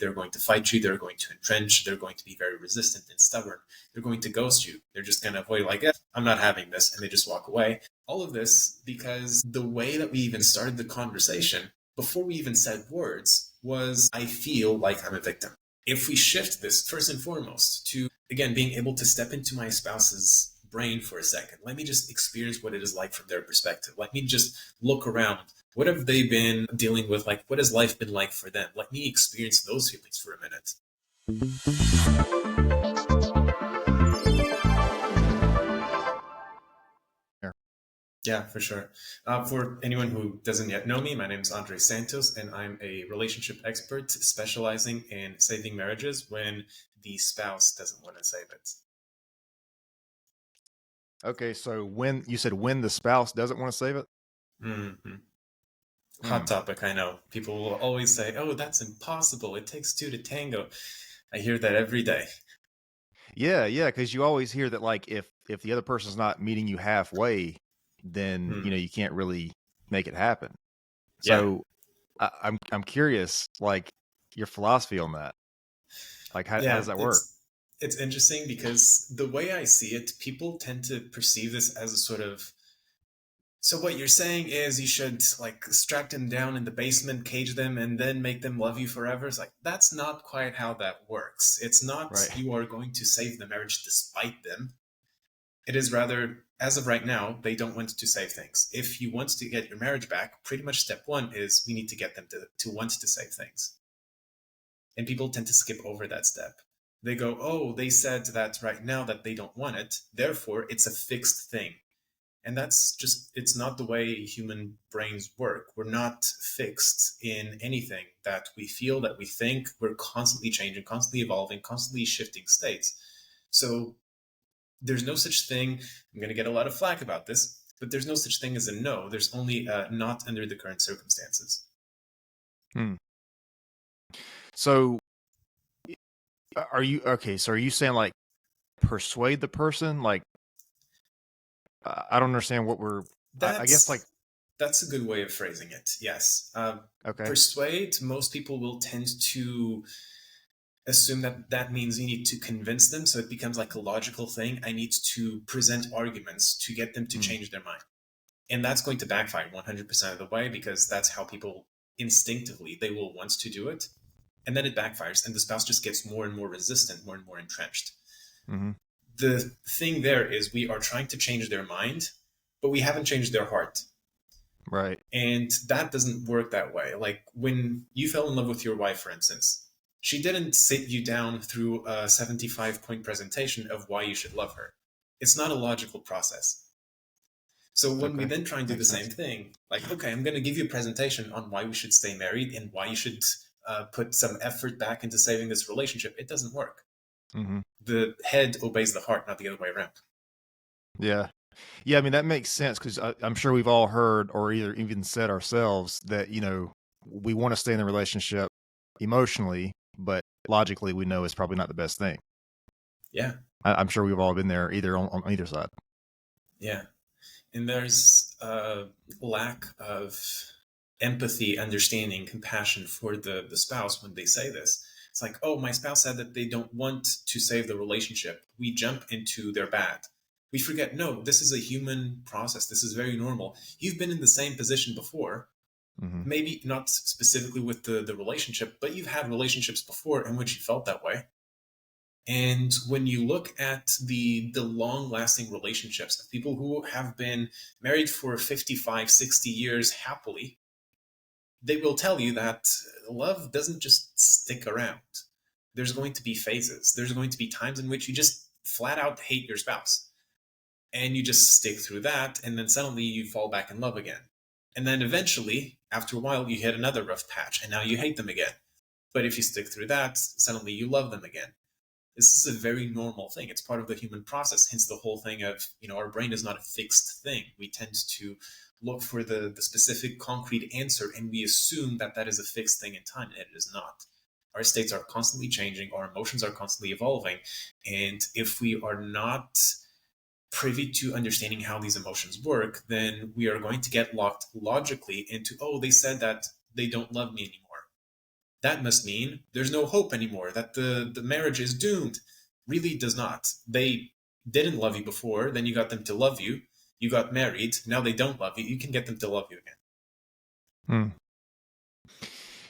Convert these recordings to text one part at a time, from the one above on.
they're going to fight you, they're going to entrench, they're going to be very resistant and stubborn, they're going to ghost you, they're just going to avoid, like, I'm not having this, and they just walk away. All of this because the way that we even started the conversation, before we even said words, was I feel like I'm a victim. If we shift this first and foremost to, again, being able to step into my spouse's brain for a second, let me just experience what it is like from their perspective. Let me just look around. What have they been dealing with? Like, what has life been like for them? Let me experience those feelings for a minute. Yeah, for sure. For anyone who doesn't yet know me, my name is Santos, and I'm a relationship expert specializing in saving marriages when the spouse doesn't want to save it. Okay, so when you said when the spouse doesn't want to save it? Mm-hmm. Hot topic, I know. People will always say, oh, that's impossible. It takes two to tango. I hear that every day. Yeah, because you always hear that, like, if the other person's not meeting you halfway, then you can't really make it happen. Yeah. So I'm curious, like, your philosophy on that. Like, how Yeah, does that work? it's interesting because the way I see it, people tend to perceive this as a sort of, so what you're saying is you should like strap them down in the basement, cage them, and then make them love you forever. It's like, that's not quite how that works. It's not Right. you are going to save the marriage despite them. It is rather, as of right now, they don't want to save things. If you want to get your marriage back, pretty much step one is we need to get them to want to save things. And people tend to skip over that step. They go, oh, they said that right now that they don't want it, therefore it's a fixed thing. And that's just, it's not the way human brains work. We're not fixed in anything that we feel, that we think. We're constantly changing, constantly evolving, constantly shifting states. So there's no such thing. I'm going to get a lot of flack about this, but there's no such thing as a no. There's only a not under the current circumstances. Hmm. So are you okay? So are you saying, like, persuade the person? Like, I don't understand what we're. I guess, like, That's a good way of phrasing it. Yes. okay. Persuade, most people will tend to assume that that means you need to convince them. So it becomes like a logical thing. I need to present arguments to get them to Hmm. change their mind. And that's going to backfire 100% of the way because that's how people instinctively, they will want to do it. And then it backfires and the spouse just gets more and more resistant, more and more entrenched. Hmm. The thing there is we are trying to change their mind, but we haven't changed their heart. Right. And that doesn't work that way. Like when you fell in love with your wife, for instance, she didn't sit you down through a 75-point presentation of why you should love her. It's not a logical process. So when we Okay. then try and do the Makes same sense. thing, like, okay, I'm going to give you a presentation on why we should stay married and why you should put some effort back into saving this relationship, it doesn't work. Hmm. The head obeys the heart, not the other way around. Yeah. Yeah, I mean, that makes sense because I'm sure we've all heard or either even said ourselves that, we want to stay in the relationship emotionally, but logically we know it's probably not the best thing. Yeah, I'm sure we've all been there either on either side. yeah. And there's a lack of empathy, understanding, compassion for the spouse when they say this. It's like, oh, my spouse said that they don't want to save the relationship. We jump into their bad. We forget, no, this is a human process. This is very normal. You've been in the same position before, Hmm. maybe not specifically with the relationship, but you've had relationships before in which you felt that way. And when you look at the long lasting relationships of people who have been married for 55, 60 years happily, they will tell you that love doesn't just stick around. There's going to be phases. There's going to be times in which you just flat out hate your spouse and you just stick through that. And then suddenly you fall back in love again. And then eventually, after a while, you hit another rough patch and now you hate them again. But if you stick through that, suddenly you love them again. This is a very normal thing. It's part of the human process. Hence the whole thing of, our brain is not a fixed thing. We tend to look for the specific concrete answer and we assume that that is a fixed thing in time, and it is not. Our states are constantly changing, our emotions are constantly evolving. And if we are not privy to understanding how these emotions work, then we are going to get locked logically into, oh, they said that they don't love me anymore. that must mean there's no hope anymore, that the marriage is doomed. Really does not. They didn't love you before, then you got them to love you. You got married, now they don't love you. You can get them to love you again. Hmm.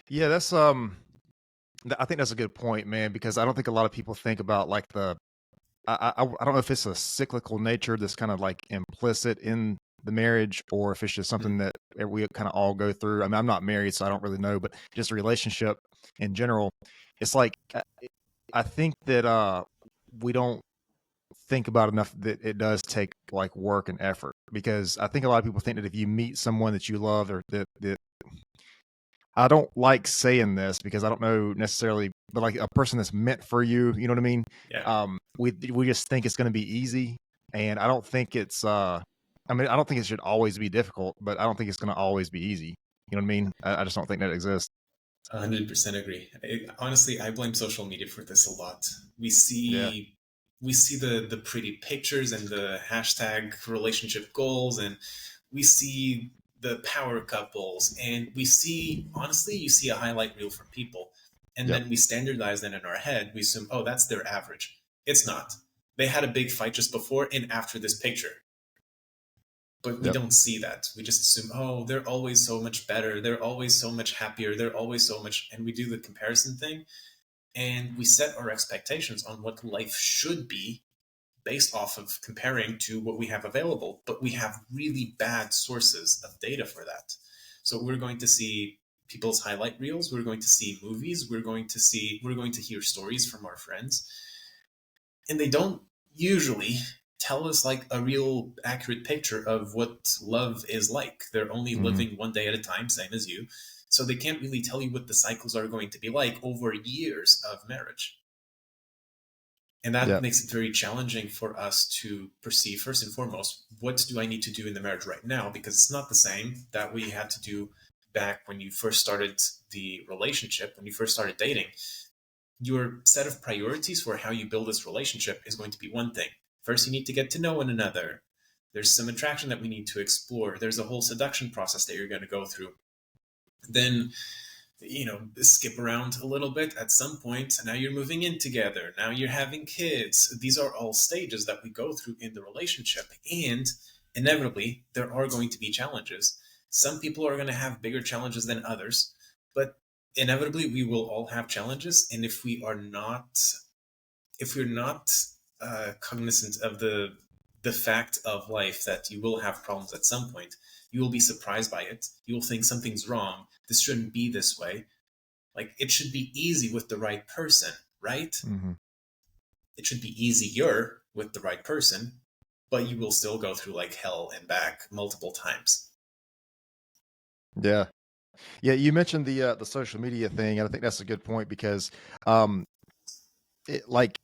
Yeah, that's I think that's a good point, man, because I don't think a lot of people think about like I don't know if it's a cyclical nature that's kind of like implicit in the marriage, or if it's just something Mm. that we kind of all go through. I mean, I'm not married, so I don't really know, but just a relationship in general, it's like I think that we don't think about enough that it does take like work and effort, because I think a lot of people think that if you meet someone that you love, or that I don't like saying this because I don't know necessarily, but like a person that's meant for you, you know what I mean? Yeah. We just think it's going to be easy, and I don't think it's. I mean, I don't think it should always be difficult, but I don't think it's going to always be easy. You know what I mean? I just don't think that exists. 100% agree. Honestly, I blame social media for this a lot. We Yeah. see we see the pretty pictures and the hashtag relationship goals, and we see the power couples, and we see, honestly, you see a highlight reel from people, and Yep. then we standardize that in our head. We assume, oh, that's their average. It's not. They had a big fight just before and after this picture, but we Yep. don't see that. We just assume, oh, they're always so much better, they're always so much happier, they're always so much, and we do the comparison thing, and we set our expectations on what life should be based off of comparing to what we have available. But we have really bad sources of data for that. So we're going to see people's highlight reels, we're going to see movies, we're going to hear stories from our friends, and they don't usually tell us like a real accurate picture of what love is like. They're only Hmm. living one day at a time, same as you. So they can't really tell you what the cycles are going to be like over years of marriage. And that Yep. makes it very challenging for us to perceive, first and foremost, what do I need to do in the marriage right now? Because it's not the same that we had to do back when you first started the relationship, when you first started dating. Your set of priorities for how you build this relationship is going to be one thing. First, you need to get to know one another. There's some attraction that we need to explore. There's a whole seduction process that you're going to go through. Then, skip around a little bit at some point. Now you're moving in together. Now you're having kids. These are all stages that we go through in the relationship. And inevitably, there are going to be challenges. Some people are going to have bigger challenges than others, but inevitably we will all have challenges. And if we're not cognizant of the fact of life that you will have problems at some point, you will be surprised by it. You will think something's wrong. This shouldn't be this way. Like, it should be easy with the right person, right? Hmm. It should be easier with the right person, but you will still go through like hell and back multiple times. Yeah. Yeah. You mentioned the social media thing, and I think that's a good point because, um, like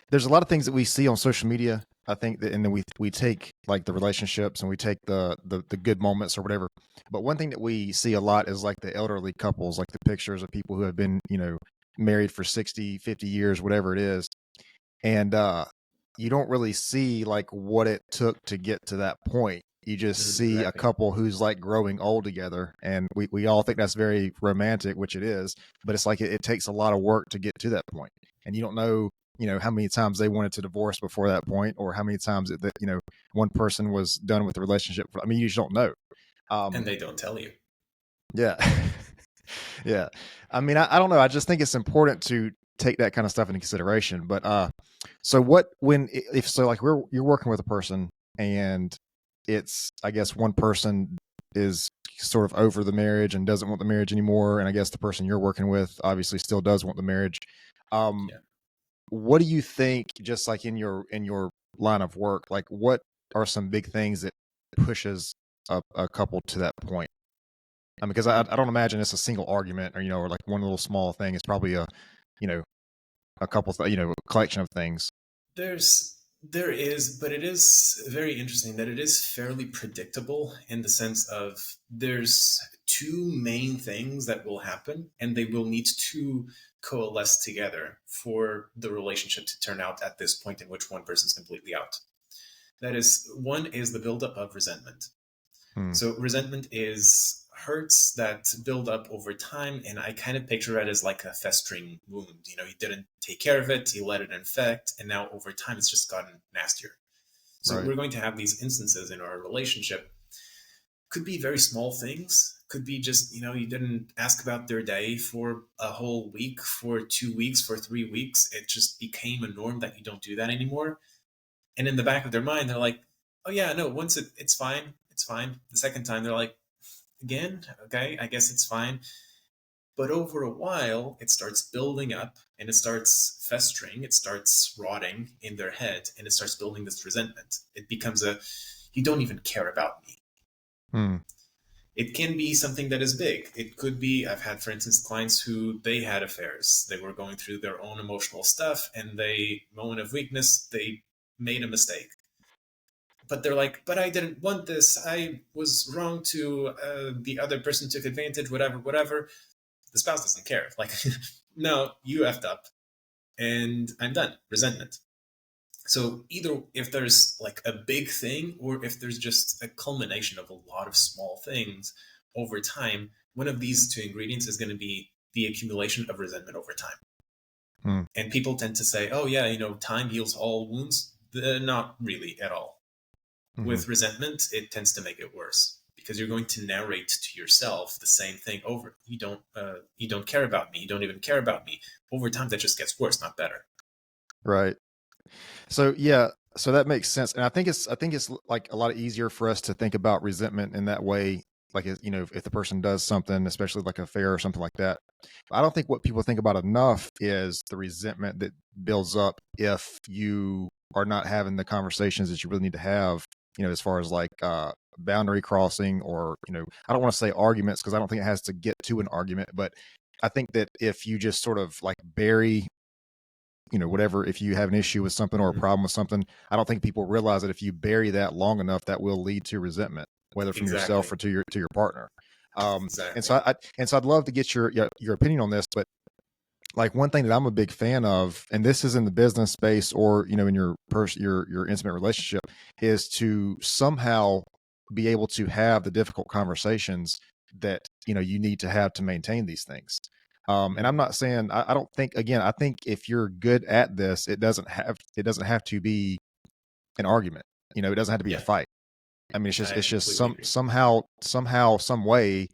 there's a lot of things that we see on social media. I think that, and then we take like the relationships and we take the good moments or whatever. But one thing that we see a lot is like the elderly couples, like the pictures of people who have been, married for 60, 50 years, whatever it is. And you don't really see like what it took to get to that point. You just see a Exactly. couple who's like growing old together, and we all think that's very romantic, which it is, but it's like it takes a lot of work to get to that point. And you don't know, how many times they wanted to divorce before that point, or how many times that, one person was done with the relationship. I mean, you just don't know. And Um, they don't tell you. yeah. Yeah. I mean, I don't know. I just think it's important to take that kind of stuff into consideration. But so what when if so like you're working with a person, and it's, I guess, one person is sort of over the marriage and doesn't want the marriage anymore, and I guess the person you're working with obviously still does want the marriage. Um Yeah. what do you think, just like in your line of work, like what are some big things that pushes a couple to that point? I mean, because I don't imagine it's a single argument, or or like one little small thing. It's probably you know a couple a collection of things. There is, but it is very interesting that it is fairly predictable in the sense of there's two main things that will happen, and they will need to coalesce together for the relationship to turn out at this point in which one person's completely out. That is, one is the buildup of resentment. Hmm. So resentment is hurts that build up over time. And I kind of picture it as like a festering wound. You know, you didn't take care of it, you let it infect, and now over time it's just gotten nastier. So Right. we're going to have these instances in our relationship. Could be very small things. Could be just, you know, you didn't ask about their day for a whole week, for 2 weeks, for 3 weeks. It just became a norm that you don't do that anymore. And in the back of their mind, they're like, oh, yeah, no, once it's fine. It's fine. The second time, they're like, again, okay, I guess it's fine. But over a while, it starts building up and it starts festering, it starts rotting in their head, and it starts building this resentment. It becomes a, you don't even care about me. Hmm. It can be something that is big. It could be, I've had, for instance, clients who they had affairs. They were going through their own emotional stuff, and they, moment of weakness, they made a mistake. But they're like, but I didn't want this. I was wrong to, the other person took advantage, whatever, whatever. The spouse doesn't care. Like, no, you effed up, and I'm done. Resentment. So either if there's like a big thing, or if there's just a culmination of a lot of small things over time, one of these two ingredients is going to be the accumulation of resentment over time. Hmm. And people tend to say, oh, yeah, you know, time heals all wounds. Not really at all. Hmm. With resentment, it tends to make it worse because you're going to narrate to yourself the same thing over. You don't care about me. You don't even care about me. Over time, that just gets worse, not better. Right. So yeah, so that makes sense, and I think it's like a lot easier for us to think about resentment in that way. Like, you know, if the person does something, especially like a affair or something like that. I don't think what people think about enough is the resentment that builds up if you are not having the conversations that you really need to have. You know, as far as like boundary crossing, or you know, I don't want to say arguments because I don't think it has to get to an argument, but I think that if you just sort of like bury, you know, whatever, if you have an issue with something or a Mm-hmm. problem with something, I don't think people realize that if you bury that long enough, that will lead to resentment, whether from yourself Exactly. or to your partner. And Exactly. so I'd love to get your opinion on this, but like one thing that I'm a big fan of, and this is in the business space or, you know, in your your intimate relationship, is to somehow be able to have the difficult conversations that, you know, you need to have to maintain these things. And I'm Mm-hmm. not saying, I don't think, again, I think if you're good at this, it doesn't have to be an argument. You know, it doesn't have to be a Yeah, fight. I mean, I it's just completely agree. somehow some way,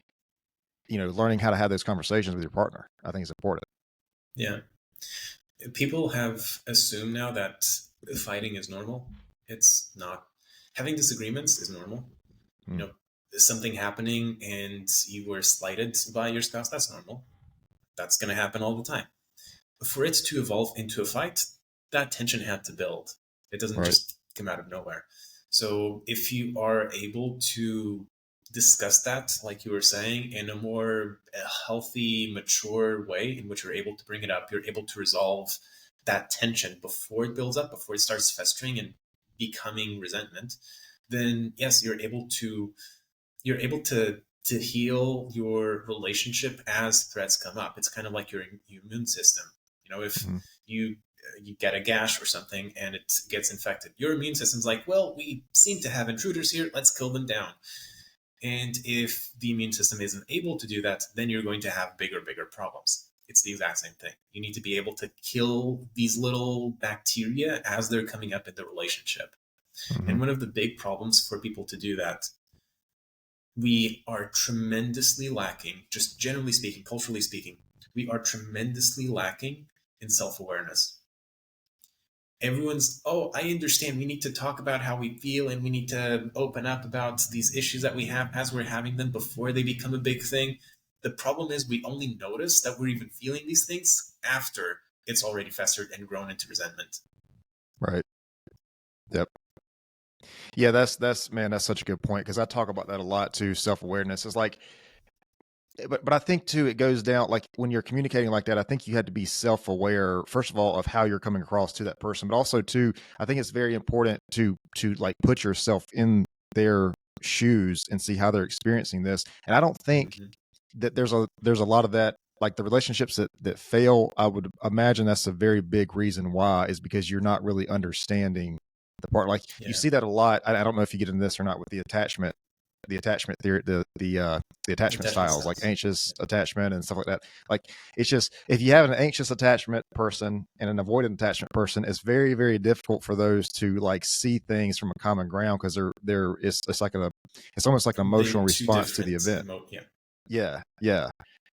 you know, learning how to have those conversations with your partner, I think is important. Yeah. People have assumed now that fighting is normal. It's not. Having disagreements is normal. You Mm. know, something happening and you were slighted by your spouse, that's normal. That's going to happen all the time. For it to evolve into a fight, that tension had to build. It doesn't Right. just come out of nowhere. So if you are able to discuss that, like you were saying, in a more healthy, mature way in which you're able to bring it up, you're able to resolve that tension before it builds up, before it starts festering and becoming resentment, then yes, you're able to heal your relationship as threats come up. It's kind of like your immune system. You know, if Mhm. you get a gash or something and it gets infected, your immune system's like, well, we seem to have intruders here. Let's kill them down. And if the immune system isn't able to do that, then you're going to have bigger problems. It's the exact same thing. You need to be able to kill these little bacteria as they're coming up in the relationship. And Mhm. one of the big problems for people to do that, we are tremendously lacking, just generally speaking, culturally speaking, we are tremendously lacking in self awareness. Everyone's, oh, I understand. We need to talk about how we feel and we need to open up about these issues that we have as we're having them before they become a big thing. The problem is we only notice that we're even feeling these things after it's already festered and grown into resentment. Right. Yep. Yeah, that's man, that's such a good point because I talk about that a lot too. Self awareness is like, but I think too it goes down like when you're communicating like that. I think you had to be self aware first of all of how you're coming across to that person, but also too, I think it's very important to like put yourself in their shoes and see how they're experiencing this. And I don't think Mm-hmm. that there's a lot of that. Like the relationships that fail, I would imagine that's a very big reason why is because you're not really understanding the part. Like you Yeah. see that a lot. I don't know if you get into this or not with the attachment. the attachment theory, the attachment Attachment styles, like styles. anxious Yeah. attachment and stuff like that. Like, it's just, if you have an anxious attachment person and an avoidant attachment person, it's very, very difficult for those to like see things from a common ground, because it's like it's almost like an They're emotional two response to the different event. yeah. Yeah, yeah.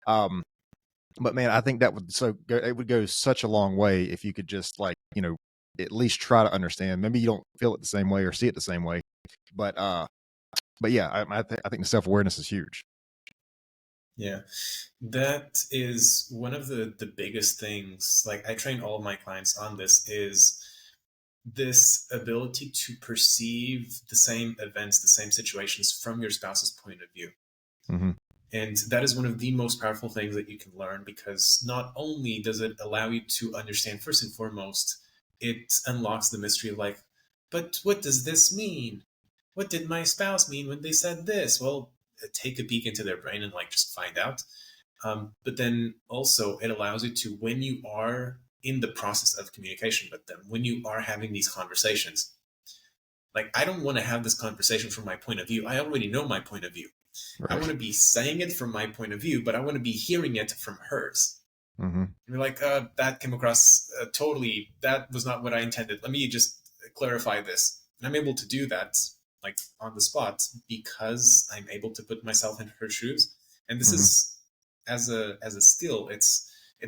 Um, but man, I think that would it would go such a long way if you could just like, at least try to understand. Maybe you don't feel it the same way or see it the same way, but yeah, I think the self awareness is huge. Yeah. That is one of the biggest things. Like I train all of my clients on this is this ability to perceive the same events, the same situations from your spouse's point of view. Hmm. And that is one of the most powerful things that you can learn, because not only does it allow you to understand, first and foremost, it unlocks the mystery of like, but what does this mean? What did my spouse mean when they said this? Well, take a peek into their brain and like just find out. But then also, it allows you to, when you are in the process of communication with them, when you are having these conversations, like, I don't want to have this conversation from my point of view. I already know my point of view. I want Right. to be saying it from my point of view, but I want to be hearing it from hers. Hmm. And you're like, that came across totally, that was not what I intended. Let me just clarify this. And I'm able to do that like on the spot because I'm able to put myself in her shoes. And this Hmm. is, as a skill, it's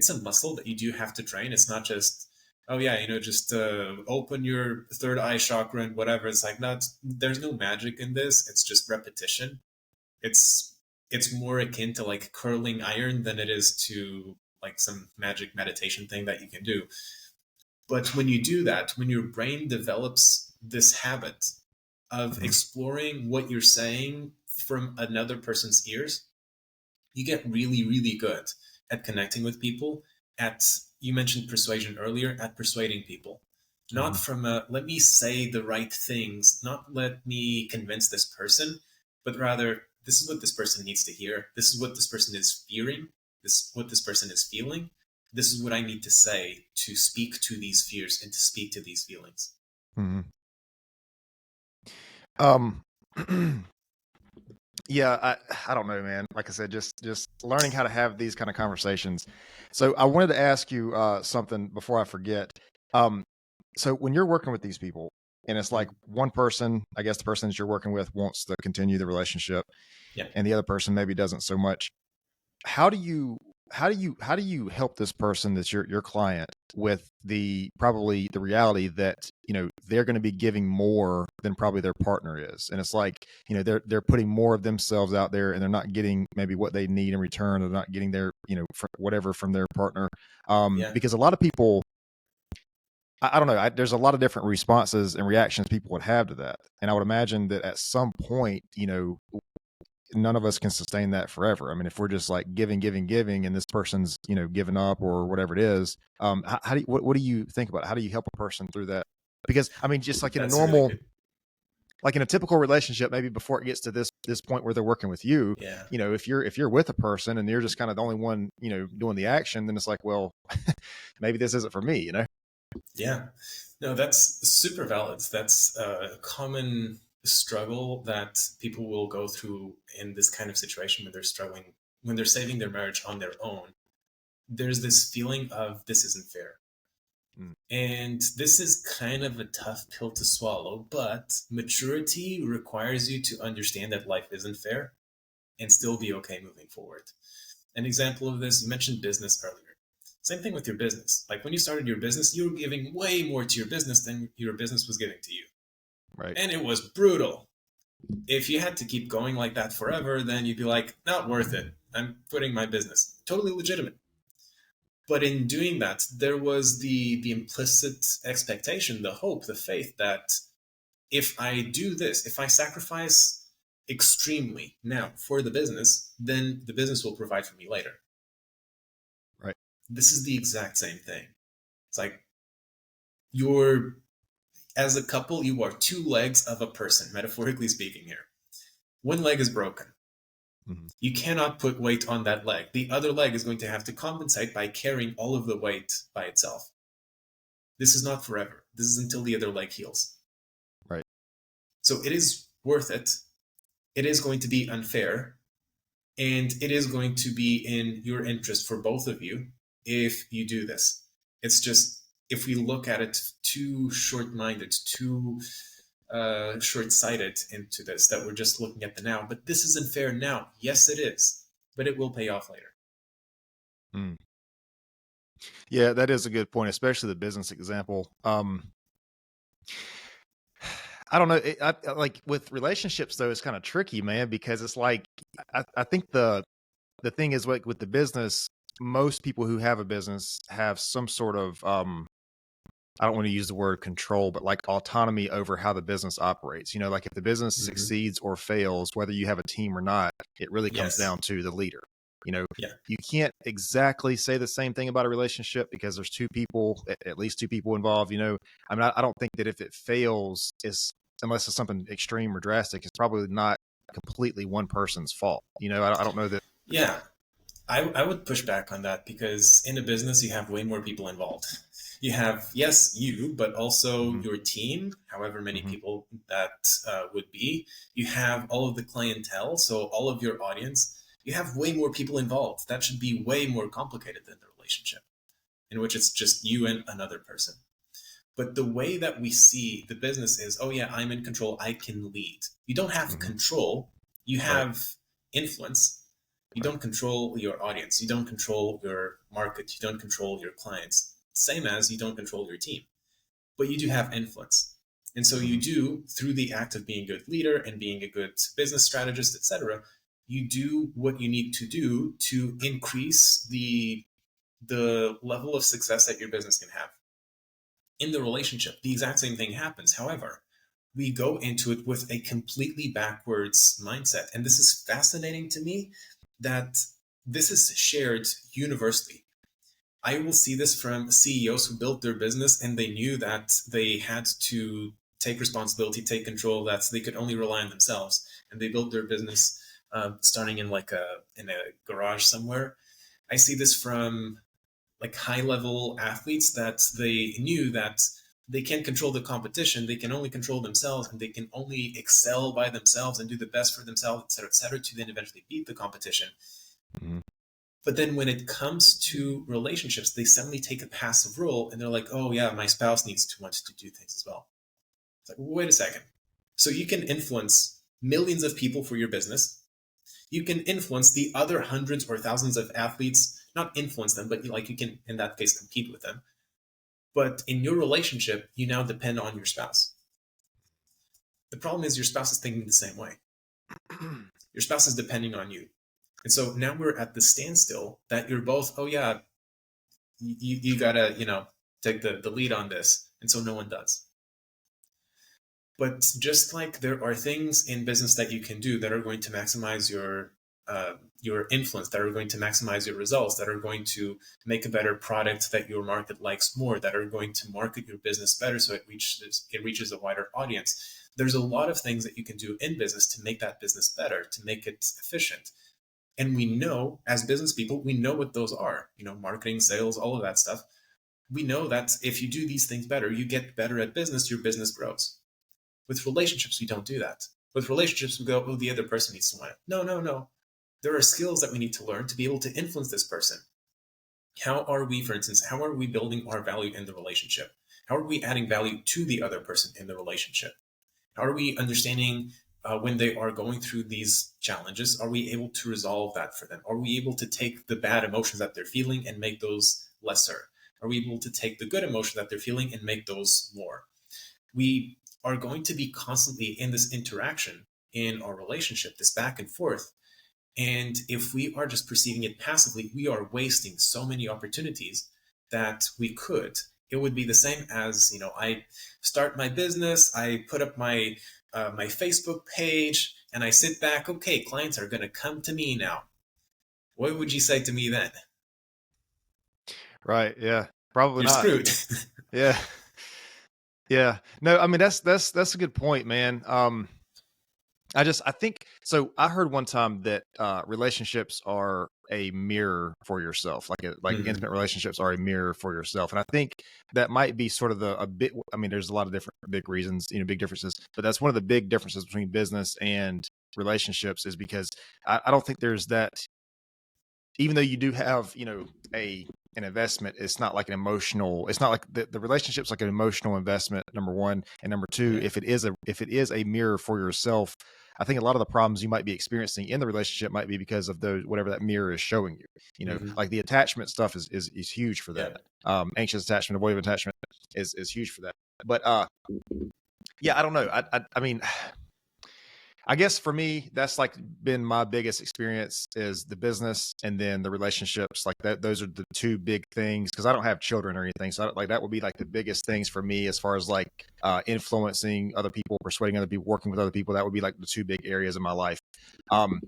a muscle that you do have to train. It's not just, oh yeah, just open your third eye chakra and whatever. It's like, not, there's no magic in this. It's just repetition. It's more akin to like curling iron than it is to like some magic meditation thing that you can do. But when you do that, when your brain develops this habit of Hmm. exploring what you're saying from another person's ears, you get really, really good at connecting with people. At, you mentioned persuasion earlier, at persuading people, not Hmm. from a let me say the right things, not let me convince this person, but rather, this is what this person needs to hear, this is what this person is fearing, this is what this person is feeling, this is what I need to say to speak to these fears and to speak to these feelings. Hmm. Um, yeah, I don't know, man. Like I said, just learning how to have these kind of conversations. So I wanted to ask you something before I forget. Um, so when you're working with these people, and it's like Mm. one person, I guess the person that you're working with wants to continue the relationship, Yeah. and the other person maybe doesn't so much. How do you help this person that's your client with probably the reality that they're going to be giving more than probably their partner is, and it's like they're putting more of themselves out there, and they're not getting maybe what they need in return. They're not getting their whatever from their partner, Yeah. because a lot of people, I don't know. There's a lot of different responses and reactions people would have to that, and I would imagine that at some point, none of us can sustain that forever. I mean, if we're just like giving, giving, giving, and this person's giving up or whatever it is, how do you, what do you think about it? How do you help a person through that? Because I mean, just like in a That's a really normal, good. like in a typical relationship, maybe before it gets to this point where they're working with you, Yeah. if you're with a person and you're just kind of the only one doing the action, then it's like, well, maybe this isn't for me. Yeah. No, that's super valid. That's a common struggle that people will go through in this kind of situation when they're struggling, when they're saving their marriage on their own. There's this feeling of this isn't fair. Mm. And this is kind of a tough pill to swallow, but maturity requires you to understand that life isn't fair and still be okay moving forward. An example of this, you mentioned business earlier. Same thing with your business. Like when you started your business, you were giving way more to your business than your business was giving to you. Right. And it was brutal. If you had to keep going like that forever, then you'd be like, not worth it. I'm quitting my business. Totally legitimate. But in doing that, there was the implicit expectation, the hope, the faith that if I do this, if I sacrifice extremely now for the business, then the business will provide for me later. Right. This is the exact same thing. It's like you're, as a couple, you are two legs of a person, metaphorically speaking here. One leg is broken. Hmm. You cannot put weight on that leg. The other leg is going to have to compensate by carrying all of the weight by itself. This is not forever. This is until the other leg heals. Right. So it is worth it it is going to be unfair, and it is going to be in your interest for both of you if you do this. It's just, if we look at it too short minded, too short sighted into this, that we're just looking at the now. But this isn't fair now. Yes, it is, but it will pay off later. Mm. Yeah, that is a good point, especially the business example. I don't know. Like with relationships, though, it's kind of tricky, man, because it's like I think the thing is, like with the business, most people who have a business have some sort of I don't want to use the word control, but like autonomy over how the business operates. You know, like if the business Mm-hmm. succeeds or fails, whether you have a team or not, it really comes down Yes. to the leader. You know, Yeah. you can't exactly say the same thing about a relationship because there's two people, at least two people involved. You know, I mean, I don't think that if it fails, is unless it's something extreme or drastic, it's probably not completely one person's fault. You know, I don't know that. Yeah. I would push back on that, because in a business, you have way more people involved. You have, yes, you, but also Hmm. your team, however many Hmm. people that would be. You have all of the clientele, so all of your audience. You have way more people involved. That should be way more complicated than the relationship, in which it's just you and another person. But the way that we see the business is, oh, yeah, I'm in control. I can lead. You don't have Hmm. control, you Right. have influence. You Right. don't control your audience. You don't control your market. You don't control your clients. Same as you don't control your team, but you do have influence. And so you Hmm. do, through the act of being a good leader and being a good business strategist, etc., you do what you need to do to increase the level of success that your business can have. In the relationship, the exact same thing happens. However, we go into it with a completely backwards mindset. And this is fascinating to me, that this is shared universally. I will see this from CEOs who built their business and they knew that they had to take responsibility, take control, that they could only rely on themselves. And they built their business starting in like a garage somewhere. I see this from like high level athletes, that they knew that they can't control the competition, they can only control themselves, and they can only excel by themselves and do the best for themselves, et cetera, to then eventually beat the competition. Hmm. But then when it comes to relationships, they suddenly take a passive role and they're like, oh yeah, my spouse needs to want to do things as well. It's like, wait a second. So you can influence millions of people for your business. You can influence the other hundreds or thousands of athletes, not influence them, but like you can, in that case, compete with them. But in your relationship, you now depend on your spouse. The problem is your spouse is thinking the same way. Your spouse is depending on you. And so now we're at the standstill that you're both, oh yeah, you gotta, take the lead on this. And so no one does. But just like there are things in business that you can do that are going to maximize your influence, that are going to maximize your results, that are going to make a better product that your market likes more, that are going to market your business better so it reaches a wider audience. There's a lot of things that you can do in business to make that business better, to make it efficient. And we know, as business people, we know what those are. Marketing, sales, all of that stuff. We know that if you do these things better, you get better at business, your business grows. With relationships, we don't do that. With relationships, we go, oh, the other person needs to want it. No, no, no. There are skills that we need to learn to be able to influence this person. How are we, for instance, how are we building our value in the relationship? How are we adding value to the other person in the relationship? How are we understanding when they are going through these challenges? Are we able to resolve that for them? Are we able to take the bad emotions that they're feeling and make those lesser? Are we able to take the good emotions that they're feeling and make those more? We are going to be constantly in this interaction in our relationship, this back and forth. And if we are just perceiving it passively, we are wasting so many opportunities that we could. It would be the same as, I start my business, I put up my Facebook page, and I sit back. Okay, clients are going to come to me now. What would you say to me then? Right. Yeah. Probably You're not. screwed. Yeah. Yeah. No, I mean that's a good point, man. I think so. I heard one time that relationships are a mirror for yourself. Like Hmm. intimate relationships are a mirror for yourself. And I think that might be sort of a bit, I mean, there's a lot of different big reasons, big differences, but that's one of the big differences between business and relationships, is because I don't think there's that, even though you do have, an investment, it's not like an emotional, it's not like the relationship's like an emotional investment, number one. And number two, Yeah. if it is a mirror for yourself, I think a lot of the problems you might be experiencing in the relationship might be because of those, whatever that mirror is showing you. Hmm. Like the attachment stuff is huge for Yeah. that. Anxious attachment, avoidant attachment is huge for that. But yeah, I don't know. I mean, I guess for me, that's like been my biggest experience, is the business and then the relationships. Like that, those are the two big things, because I don't have children or anything. So like that would be like the biggest things for me, as far as like influencing other people, persuading other people, working with other people. That would be like the two big areas of my life. Um,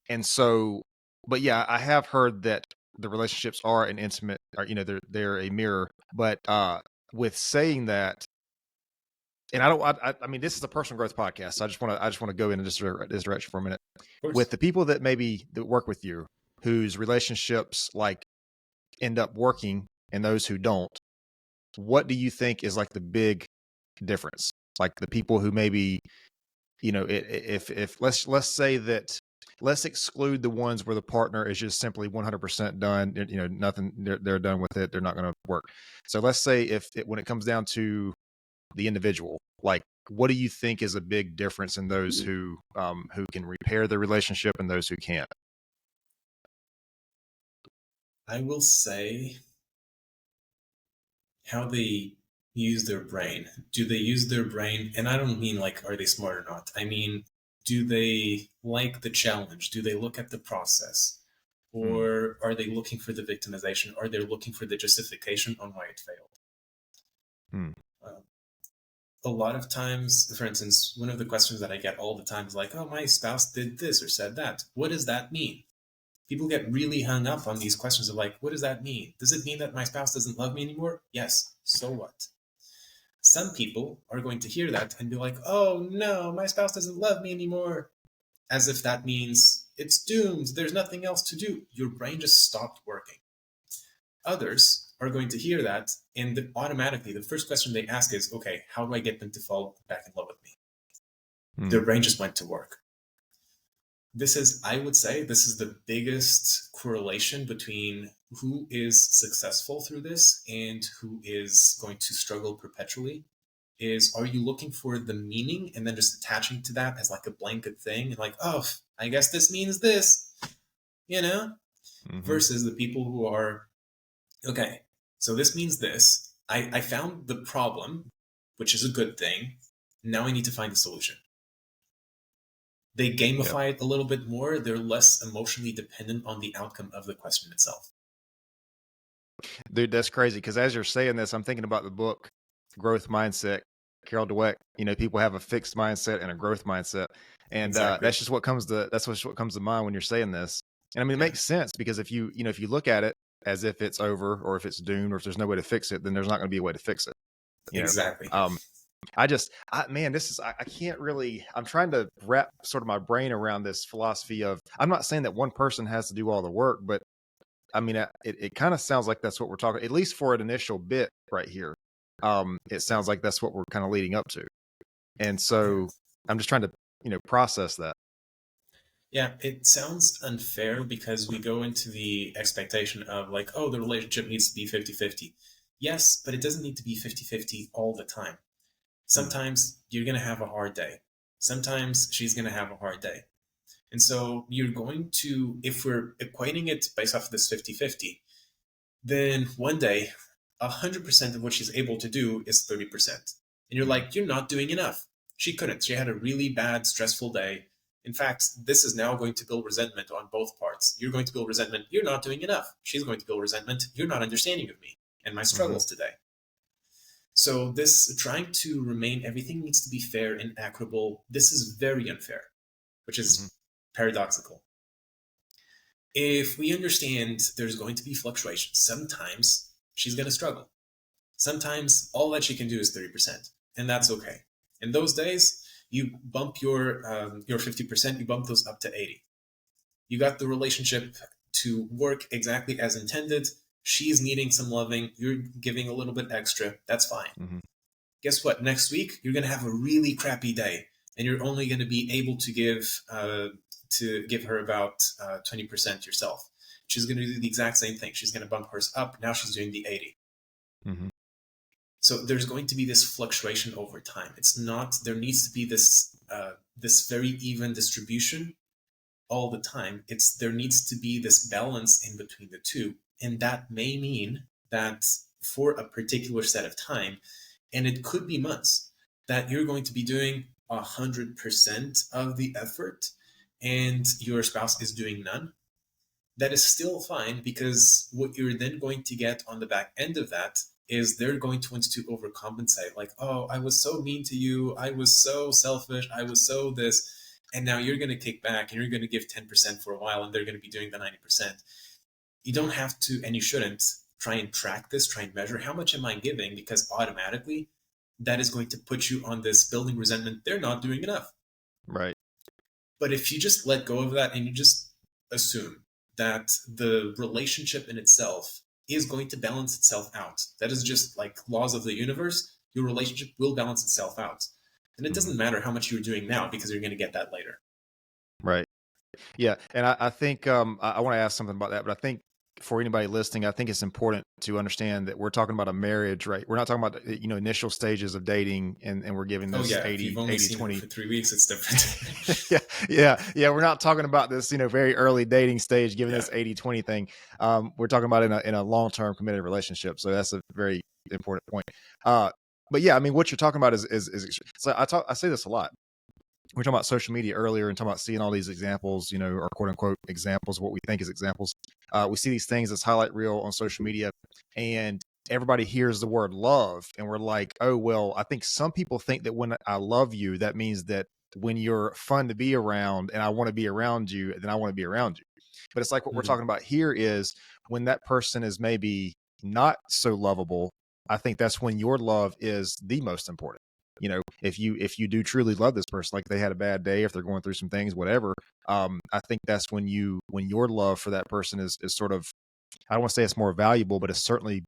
and so, but yeah, I have heard that the relationships are an intimate, or they're a mirror. But with saying that, and I mean, this is a personal growth podcast, so I just want to go in this direction for a minute. Of With course. the people that work with you, whose relationships like end up working, and those who don't, what do you think is like the big difference? Like the people who maybe, if let's say that, let's exclude the ones where the partner is just simply 100% done, nothing, they're done with it, they're not going to work. So let's say when it comes down to the individual, like, what do you think is a big difference in those who can repair the relationship and those who can't? I will say how they use their brain. Do they use their brain? And I don't mean like, are they smart or not? I mean, do they like the challenge? Do they look at the process? Hmm. Or are they looking for the victimization? Are they looking for the justification on why it failed? Hmm. Uh, a lot of times, for instance, one of the questions that I get all the time is like, oh, my spouse did this or said that. What does that mean? People get really hung up on these questions of like, what does that mean? Does it mean that my spouse doesn't love me anymore? Yes. So what? Some people are going to hear that and be like, oh no, my spouse doesn't love me anymore. As if that means it's doomed. There's nothing else to do. Your brain just stopped working. Others are going to hear that, and automatically the first question they ask is, okay, how do I get them to fall back in love with me? Hmm. Their brain just went to work. I would say, this is the biggest correlation between who is successful through this and who is going to struggle perpetually. Is, are you looking for the meaning and then just attaching to that as like a blanket thing, and like, oh, I guess this means this, you know? Hmm. Versus the people who are, okay, so this means this. I found the problem, which is a good thing. Now I need to find a solution. They Yep. gamify it a little bit more. They're less emotionally dependent on the outcome of the question itself. Dude, that's crazy. Because as you're saying this, I'm thinking about the book Growth Mindset, Carol Dweck. People have a fixed mindset and a growth mindset, and Exactly. that's what comes to mind when you're saying this. And I mean, it Yeah, makes sense, because if you look at it as if it's over, or if it's doomed, or if there's no way to fix it, then there's not going to be a way to fix it. You know, exactly. um, man, I can't really, I'm trying to wrap sort of my brain around this philosophy of, I'm not saying that one person has to do all the work, but I mean, it kind of sounds like that's what we're talking, at least for an initial bit right here. It Yeah. sounds like that's what we're kind of leading up to. And Yeah. so I'm just trying to, process that. Yeah, it sounds unfair because we go into the expectation of like, oh, the relationship needs to be 50-50. Yes, but it doesn't need to be 50-50 all the time. Hmm. Sometimes you're going to have a hard day. Sometimes she's going to have a hard day. And so you're going to, if we're equating it based off of this 50-50, then one day, 100% of what she's able to do is 30%. And you're Hmm. like, you're not doing enough. She couldn't. She had a really bad, stressful day. In fact, this is now going to build resentment on both parts. You're going to build resentment. You're not doing enough. She's going to build resentment. You're not understanding of me and my Hmm. struggles today. So, this trying to remain, everything needs to be fair and equitable, this is very unfair, which Hmm. is paradoxical. If we understand there's going to be fluctuation, sometimes she's going to struggle. Sometimes all that she can do is 30%, and that's okay. In those days, you bump your 50%, you bump those up to 80. You got the relationship to work exactly as intended. She's needing some loving. You're giving a little bit extra. That's fine. Hmm. Guess what? Next week, you're going to have a really crappy day, and you're only going to be able to give her about 20% yourself. She's going to do the exact same thing. She's going to bump hers up. Now she's doing the 80. Hmm. So there's going to be this fluctuation over time. It's not, there needs to be this very even distribution all the time. There needs to be this balance in between the two. And that may mean that for a particular set of time, and it could be months, that you're going to be doing 100% of the effort and your spouse is doing none. That is still fine, because what you're then going to get on the back end of that is they're going to want to overcompensate. Like, oh, I was so mean to you. I was so selfish. I was so this. And now you're going to kick back and you're going to give 10% for a while, and they're going to be doing the 90%. You don't have to, and you shouldn't, try and track this, try and measure how much am I giving, because automatically that is going to put you on this building resentment. They're not doing enough. Right. But if you just let go of that and you just assume that the relationship in itself is going to balance itself out, that is just like laws of the universe, your relationship will balance itself out. And it Hmm. doesn't matter how much you're doing now, because you're going to get that later. Right. Yeah, and I think I want to ask something about that, but I think for anybody listening, I think it's important to understand that we're talking about a marriage, right? We're not talking about initial stages of dating, and we're giving Oh, this yeah. If you've only 80 seen her 20. for 3 weeks, it's different. Yeah, yeah. We're not talking about this, very early dating stage, giving Yeah. this 80-20 thing. We're talking about in a long-term committed relationship. So that's a very important point. But yeah, I mean, what you're talking about is so I say this a lot. We're talking about social media earlier and talking about seeing all these examples, or quote unquote examples of what we think is examples. We see these things as highlight reel on social media, and everybody hears the word love, and we're like, oh, well, I think some people think that when I love you, that means that when you're fun to be around and I want to be around you, then I want to be around you. But it's like what we're Mhm. talking about here is when that person is maybe not so lovable, I think that's when your love is the most important. If you do truly love this person, like they had a bad day, if they're going through some things, whatever, I think that's when your love for that person is sort of, I don't want to say it's more valuable, but it's certainly,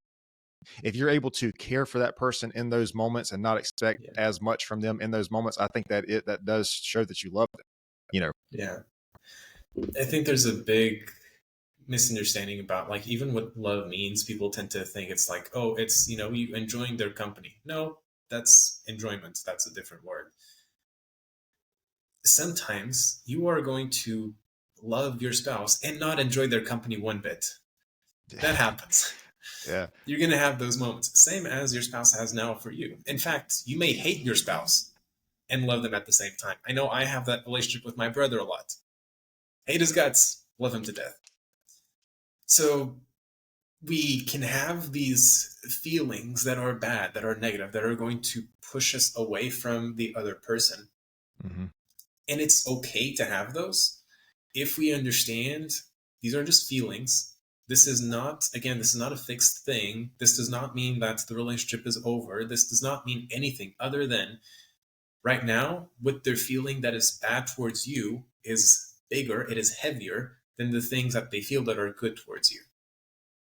if you're able to care for that person in those moments and not expect Yeah. as much from them in those moments, I think that does show that you love them. You know. Yeah. I think there's a big misunderstanding about, like, even what love means. People tend to think it's like, oh, it's, you enjoying their company. No, that's enjoyment. That's a different word. Sometimes you are going to love your spouse and not enjoy their company one bit. That happens. Yeah. You're going to have those moments, same as your spouse has now for you. In fact, you may hate your spouse and love them at the same time. I know I have that relationship with my brother a lot. Hate his guts, love him to death. So we can have these feelings that are bad, that are negative, that are going to push us away from the other person. Hmm. And it's okay to have those if we understand these are just feelings. This is not, again, this is not a fixed thing. This does not mean that the relationship is over. This does not mean anything other than right now, what they're feeling that is bad towards you is bigger, it is heavier than the things that they feel that are good towards you.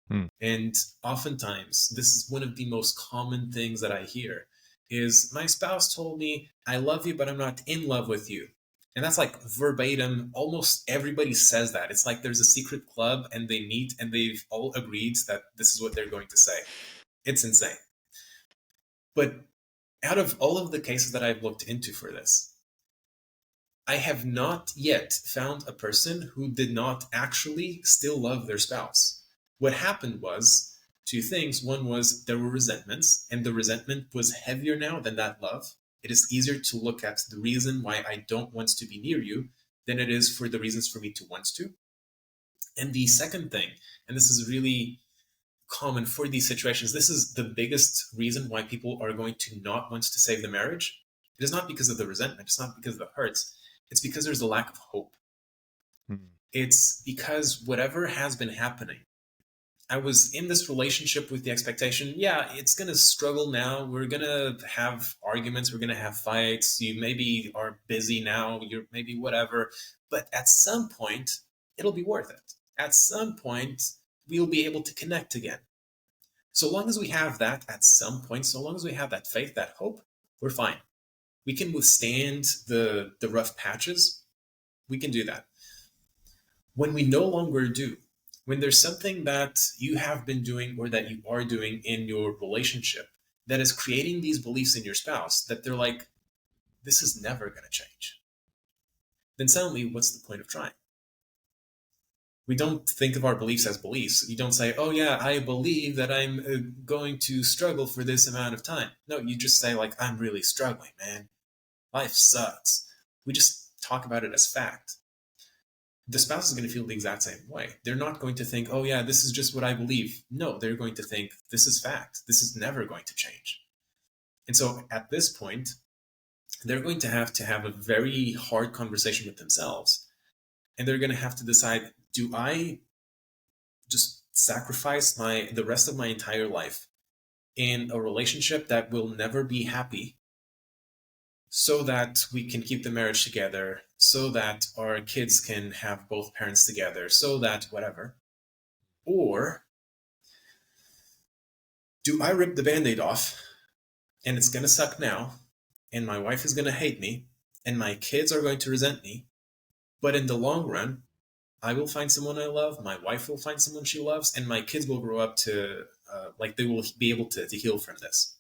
Hmm. And oftentimes, this is one of the most common things that I hear is my spouse told me, I love you, but I'm not in love with you. And that's like verbatim. Almost everybody says that. It's like there's a secret club and they meet and they've all agreed that this is what they're going to say. It's insane. But out of all of the cases that I've looked into for this, I have not yet found a person who did not actually still love their spouse. What happened was two things. One was there were resentments, and the resentment was heavier now than that love. It is easier to look at the reason why I don't want to be near you than it is for the reasons for me to want to. And the second thing, and this is really common for these situations, this is the biggest reason why people are going to not want to save the marriage. It is not because of the resentment, it's not because of the hurts, it's because there's a lack of hope. Hmm. It's because whatever has been happening, I was in this relationship with the expectation, yeah, it's going to struggle now. We're going to have arguments. We're going to have fights. You maybe are busy now. You're maybe whatever. But at some point, it'll be worth it. At some point, we'll be able to connect again. So long as we have that at some point, so long as we have that faith, that hope, we're fine. We can withstand the rough patches. We can do that. When we no longer do, when there's something that you have been doing or that you are doing in your relationship that is creating these beliefs in your spouse that they're like, this is never going to change, then suddenly, what's the point of trying? We don't think of our beliefs as beliefs. You don't say, oh, yeah, I believe that I'm going to struggle for this amount of time. No, you just say, like, I'm really struggling, man. Life sucks. We just talk about it as fact. The spouse is going to feel the exact same way. They're not going to think, oh, yeah, this is just what I believe. No, they're going to think, this is fact. This is never going to change. And so at this point, they're going to have a very hard conversation with themselves. And they're going to have to decide, do I just sacrifice the rest of my entire life in a relationship that will never be happy so that we can keep the marriage together, so that our kids can have both parents together, so that whatever? Or do I rip the band aid off and it's going to suck now, and my wife is going to hate me, and my kids are going to resent me, but in the long run, I will find someone I love, my wife will find someone she loves, and my kids will grow up to, like, they will be able to heal from this.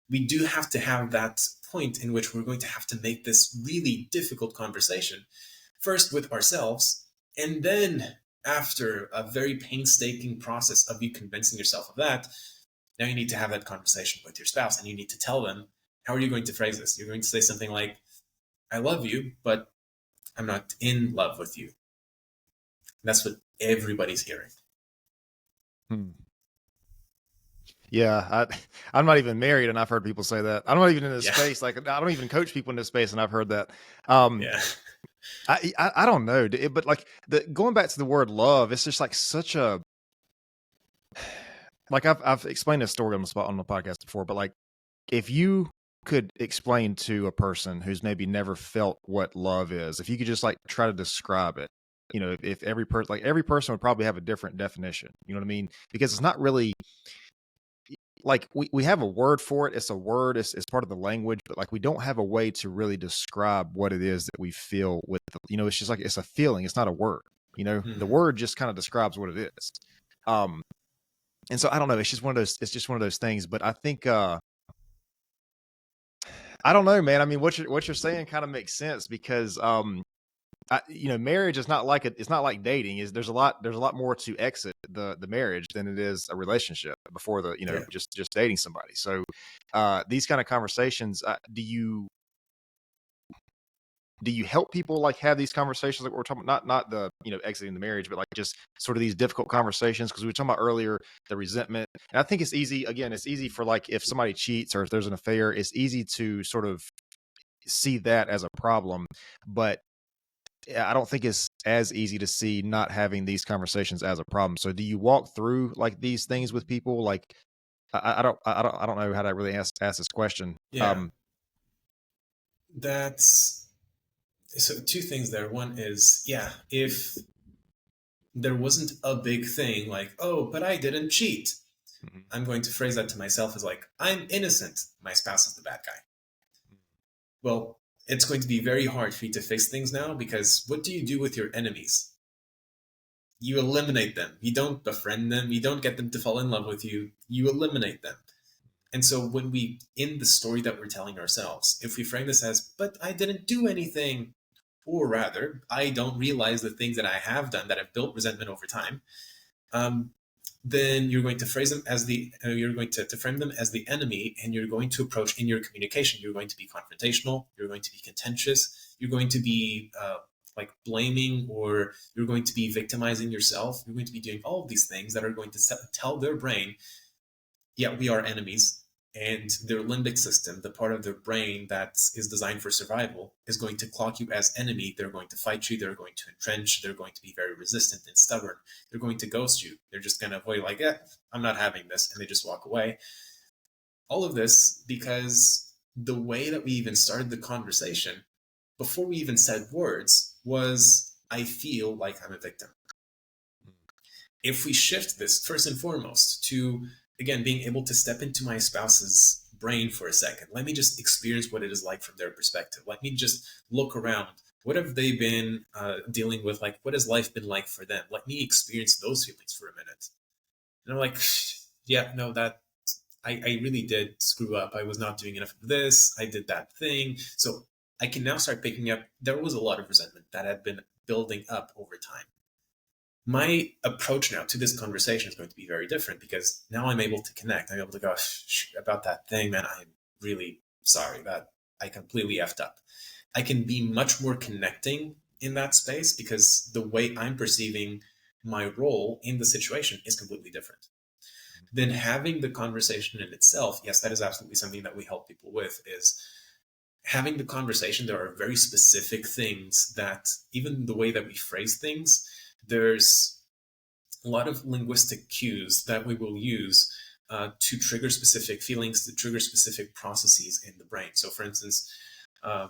We do have to have that point in which we're going to have to make this really difficult conversation, first with ourselves, and then after a very painstaking process of you convincing yourself of that, now you need to have that conversation with your spouse and you need to tell them, how are you going to phrase this? You're going to say something like, I love you, but I'm not in love with you. That's what everybody's hearing. Hmm. Yeah, I'm not even married, and I've heard people say that. I'm not even in this Yeah. space. Like, I don't even coach people in this space, and I've heard that. Um, Yeah. I don't know, but like going back to the word love, it's just like such a like I've explained this story on the podcast before, but like if you could explain to a person who's maybe never felt what love is, if you could just like try to describe it, you know, if every person would probably have a different definition, you know what I mean? Because it's not really like we have a word for it. It's a word. It's part of the language, but like we don't have a way to really describe what it is that we feel with. You know, it's just like it's a feeling. It's not a word. You know, the Mm-hmm. word just kind of describes what it is. Um, and so I don't know. It's just one of those. It's just one of those things. But I think I don't know, man. I mean, what you're saying kind of makes sense because you know, marriage is not like it's not like dating. Is there's a lot more to exit the marriage than it is a relationship before the, you know, Yeah. just dating somebody. So these kind of conversations, do you help people like have these conversations like we're talking about, not the, you know, exiting the marriage, but like just sort of these difficult conversations? Because we were talking about earlier the resentment, and I think it's easy. Again, it's easy for like if somebody cheats or if there's an affair, it's easy to sort of see that as a problem, but I don't think it's as easy to see not having these conversations as a problem. So do you walk through like these things with people? Like I don't know how to really ask this question. Yeah. That's so two things there. One is, yeah, if there wasn't a big thing like, oh, but I didn't cheat, Mhm. I'm going to phrase that to myself as like, I'm innocent. My spouse is the bad guy. Well, it's going to be very hard for you to face things now because what do you do with your enemies? You eliminate them. You don't befriend them. You don't get them to fall in love with you. You eliminate them. And so when we, in the story that we're telling ourselves, if we frame this as, but I didn't do anything, or rather, I don't realize the things that I have done that have built resentment over time, um, then you're going to phrase them as you're going to frame them as the enemy, and you're going to approach in your communication. You're going to be confrontational. You're going to be contentious. You're going to be like blaming, or you're going to be victimizing yourself. You're going to be doing all of these things that are going to tell their brain, yeah, we are enemies. And their limbic system, the part of their brain that is designed for survival, is going to clock you as enemy. They're going to fight you. They're going to entrench. They're going to be very resistant and stubborn. They're going to ghost you. They're just going to avoid, like, yeah, I'm not having this. And they just walk away. All of this because the way that we even started the conversation, before we even said words, was I feel like I'm a victim. If we shift this first and foremost to, again, being able to step into my spouse's brain for a second, let me just experience what it is like from their perspective. Let me just look around. What have they been dealing with? Like, what has life been like for them? Let me experience those feelings for a minute. And I'm like, yeah, no, that I really did screw up. I was not doing enough of this. I did that thing. So I can now start picking up. There was a lot of resentment that had been building up over time. My approach now to this conversation is going to be very different because now I'm able to connect. I'm able to go about that thing, man. I'm really sorry that I completely effed up. I can be much more connecting in that space because the way I'm perceiving my role in the situation is completely different. Then having the conversation in itself, yes, that is absolutely something that we help people with, is having the conversation. There are very specific things that, even the way that we phrase things, there's a lot of linguistic cues that we will use to trigger specific feelings, to trigger specific processes in the brain. So, for instance, uh,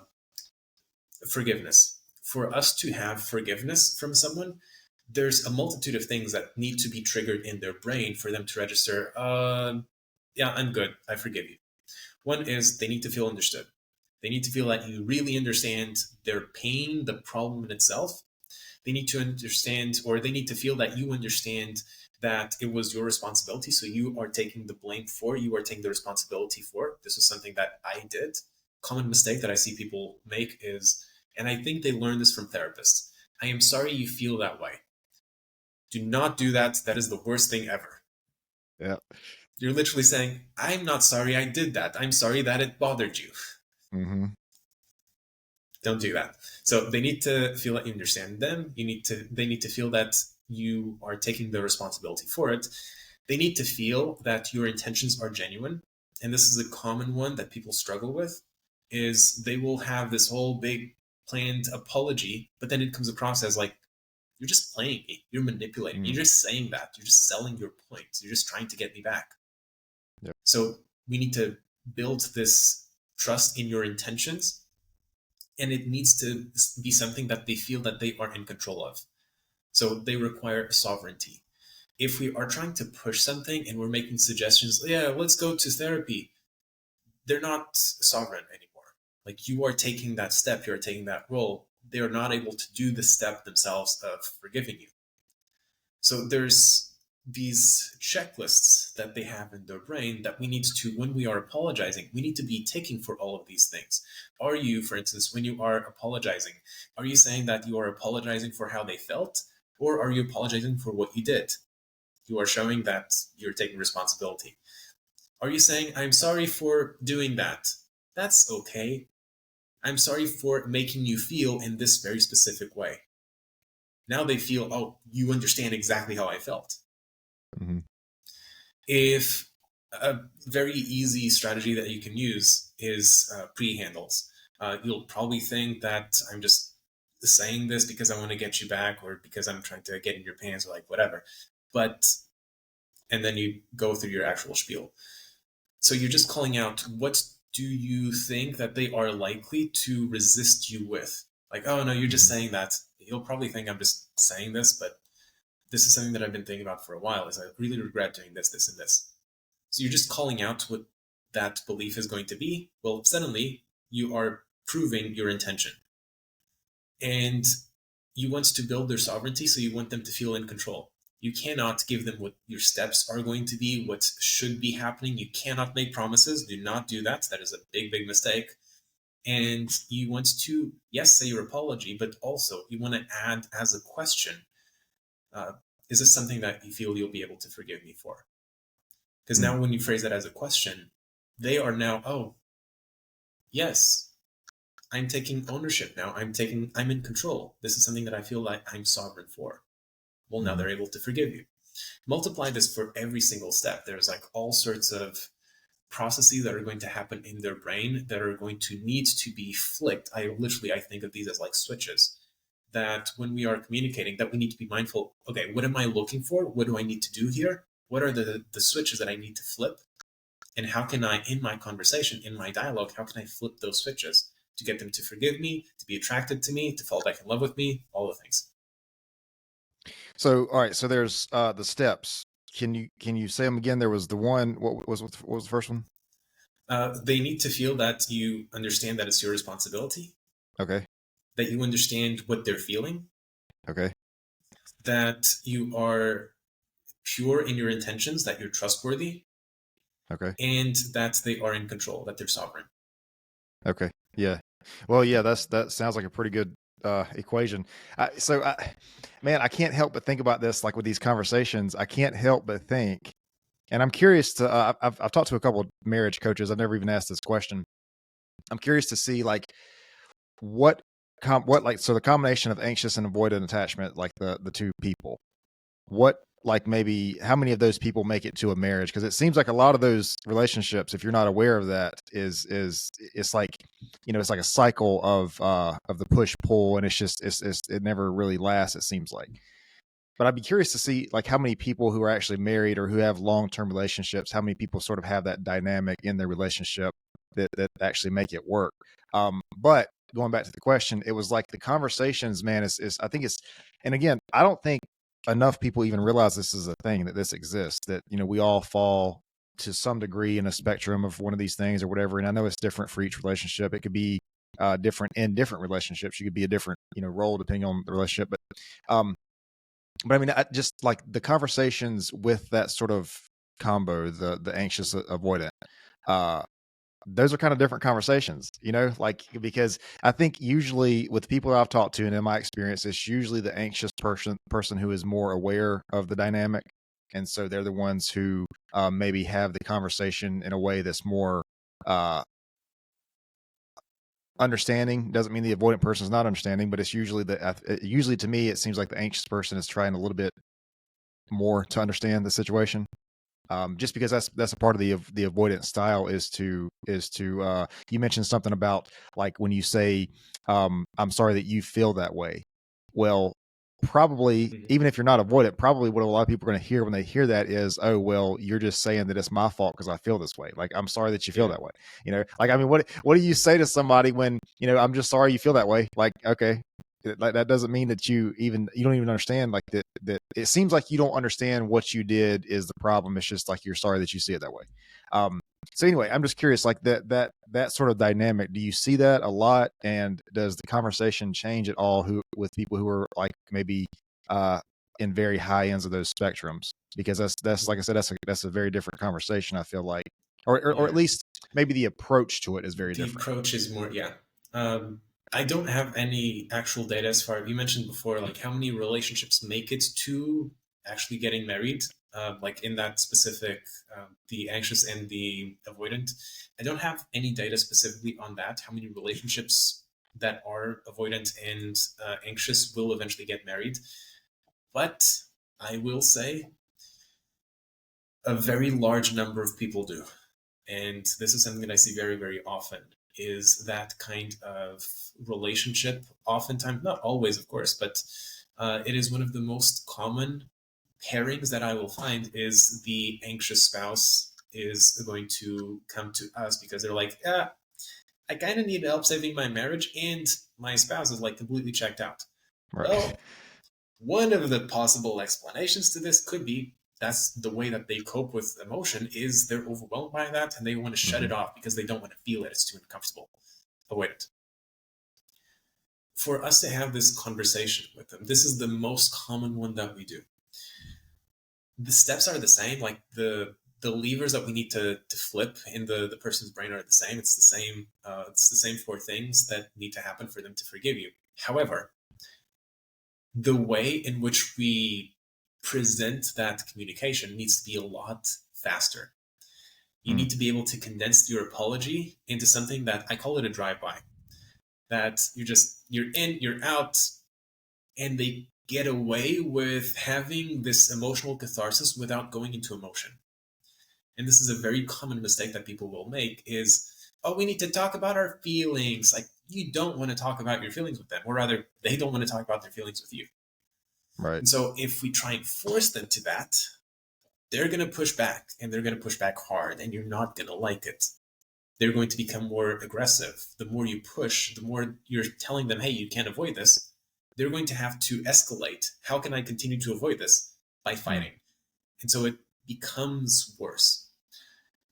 forgiveness. For us to have forgiveness from someone, there's a multitude of things that need to be triggered in their brain for them to register, yeah, I'm good. I forgive you. One is they need to feel understood. They need to feel that you really understand their pain, the problem in itself. They need to understand, or they need to feel that you understand that it was your responsibility. So you are taking the blame for, you are taking the responsibility for. This was something that I did. Common mistake that I see people make is, and I think they learn this from therapists, I am sorry you feel that way. Do not do that. That is the worst thing ever. Yeah. You're literally saying, I'm not sorry I did that. I'm sorry that it bothered you. Hmm. Don't do that. So they need to feel that you understand them. They need to feel that you are taking the responsibility for it. They need to feel that your intentions are genuine. And this is a common one that people struggle with, is they will have this whole big planned apology, but then it comes across as like, you're just playing me. You're manipulating me. Mm. You're just saying that. You're just selling your point. You're just trying to get me back. Yep. So we need to build this trust in your intentions, and it needs to be something that they feel that they are in control of. So they require sovereignty. If we are trying to push something and we're making suggestions, yeah, let's go to therapy, they're not sovereign anymore. Like, you are taking that step, you're taking that role. They are not able to do the step themselves of forgiving you. So there's these checklists that they have in their brain that we need to, when we are apologizing, we need to be ticking for all of these things. Are you, for instance, when you are apologizing, are you saying that you are apologizing for how they felt, or are you apologizing for what you did? You are showing that you're taking responsibility. Are you saying, I'm sorry for doing that? That's okay. I'm sorry for making you feel in this very specific way. Now they feel, oh, you understand exactly how I felt. Hmm. If a very easy strategy that you can use is pre-handles. You'll probably think that I'm just saying this because I want to get you back, or because I'm trying to get in your pants, or like whatever. But, and then you go through your actual spiel. So you're just calling out, what do you think that they are likely to resist you with? Like, oh no, you're just Hmm. saying that. You'll probably think I'm just saying this, but this is something that I've been thinking about for a while. Is I really regret doing this, this, and this. So you're just calling out what that belief is going to be. Well, suddenly you are proving your intention. And you want to build their sovereignty, so you want them to feel in control. You cannot give them what your steps are going to be, what should be happening. You cannot make promises. Do not do that. That is a big, big mistake. And you want to, yes, say your apology, but also you want to add as a question, uh, is this something that you feel you'll be able to forgive me for? Because Mm. now when you phrase that as a question, they are now, oh, yes, I'm taking ownership now. I'm in control. This is something that I feel like I'm sovereign for. Well, now Hmm. they're able to forgive you. Multiply this for every single step. There's like all sorts of processes that are going to happen in their brain that are going to need to be flicked. I think of these as like switches, that when we are communicating, that we need to be mindful. Okay, what am I looking for? What do I need to do here? What are the switches that I need to flip? And how can I, in my conversation, in my dialogue, how can I flip those switches to get them to forgive me, to be attracted to me, to fall back in love with me, all the things. So, all right. So there's the steps. Can you say them again? There was the one. What was the first one? They need to feel that you understand that it's your responsibility, Okay. that you understand what they're feeling, Okay. that you are pure in your intentions, that you're trustworthy, Okay. and that they are in control, that they're sovereign. Okay. Yeah. Well, yeah. That sounds like a pretty good equation. Man, I can't help but think about this. Like with these conversations, I can't help but think. And I'm curious to. I've talked to a couple of marriage coaches. I've never even asked this question. I'm curious to see like what what like so the combination of anxious and avoidant attachment, like the two people. What like maybe how many of those people make it to a marriage? Because it seems like a lot of those relationships, if you're not aware of that, is it's like it's like a cycle of the push pull, and it's it never really lasts. It seems like. But I'd be curious to see like how many people who are actually married or who have long-term relationships, how many people sort of have that dynamic in their relationship that actually make it work. But going back to the question, it was like the conversations, man, is I think it's, and again, I don't think enough people even realize this is a thing, that this exists, that we all fall to some degree in a spectrum of one of these things or whatever. And I know it's different for each relationship. It could be different in different relationships. You could be a different role depending on the relationship, but I mean, just like the conversations with that sort of combo, the anxious avoidant, uh, those are kind of different conversations, like because I think usually with people I've talked to, and in my experience, it's usually the anxious person who is more aware of the dynamic, and so they're the ones who maybe have the conversation in a way that's more uh, understanding. Doesn't mean the avoidant person is not understanding, but it's usually usually to me it seems like the anxious person is trying a little bit more to understand the situation. Just because that's a part of the avoidance style is to you mentioned something about like when you say I'm sorry that you feel that way. Well, probably Mhm. even if you're not avoidant, probably what a lot of people are going to hear when they hear that is, oh well, you're just saying that it's my fault because I feel this way. Like I'm sorry that you feel Yeah. that way. Like I mean, what do you say to somebody when I'm just sorry you feel that way? Like okay, like that doesn't mean that you don't even understand like that it seems like you don't understand what you did is the problem. It's just like you're sorry that you see it that way. um so anyway, I'm just curious, like that sort of dynamic, do you see that a lot, and does the conversation change at all who with people who are like maybe uh in very high ends of those spectrums? Because that's like I said, that's a very different conversation, I feel like, or at Yeah. least maybe the approach to it is very The different. approach is more, yeah. I don't have any actual data as far you mentioned before, like how many relationships make it to actually getting married, like in that specific, the anxious and the avoidant. I don't have any data specifically on that, how many relationships that are avoidant and anxious will eventually get married. But I will say a very large number of people do. And this is something that I see very, very often, is that kind of relationship. Oftentimes, not always, of course, but it is one of the most common pairings that I will find is the anxious spouse is going to come to us because they're like, yeah, I kind of need help saving my marriage, and my spouse is like completely checked out. Right. Well, one of the possible explanations to this could be that's the way that they cope with emotion is they're overwhelmed by that and they want to shut Hmm. it off because they don't want to feel it. It's too uncomfortable. Avoid it. For us to have this conversation with them, this is the most common one that we do. The steps are the same, like the levers that we need to flip in the person's brain are the same. It's the same four things that need to happen for them to forgive you. However, the way in which we present that communication needs to be a lot faster. You Mm. need to be able to condense your apology into something that I call it a drive-by. That you're in, you're out, and they get away with having this emotional catharsis without going into emotion. And this is a very common mistake that people will make is, oh, we need to talk about our feelings. Like you don't want to talk about your feelings with them, or rather, they don't want to talk about their feelings with you. Right. And so if we try and force them to that, they're going to push back and they're going to push back hard and you're not going to like it. They're going to become more aggressive. The more you push, the more you're telling them, hey, you can't avoid this, they're going to have to escalate. How can I continue to avoid this? By Mm. fighting. And so it becomes worse.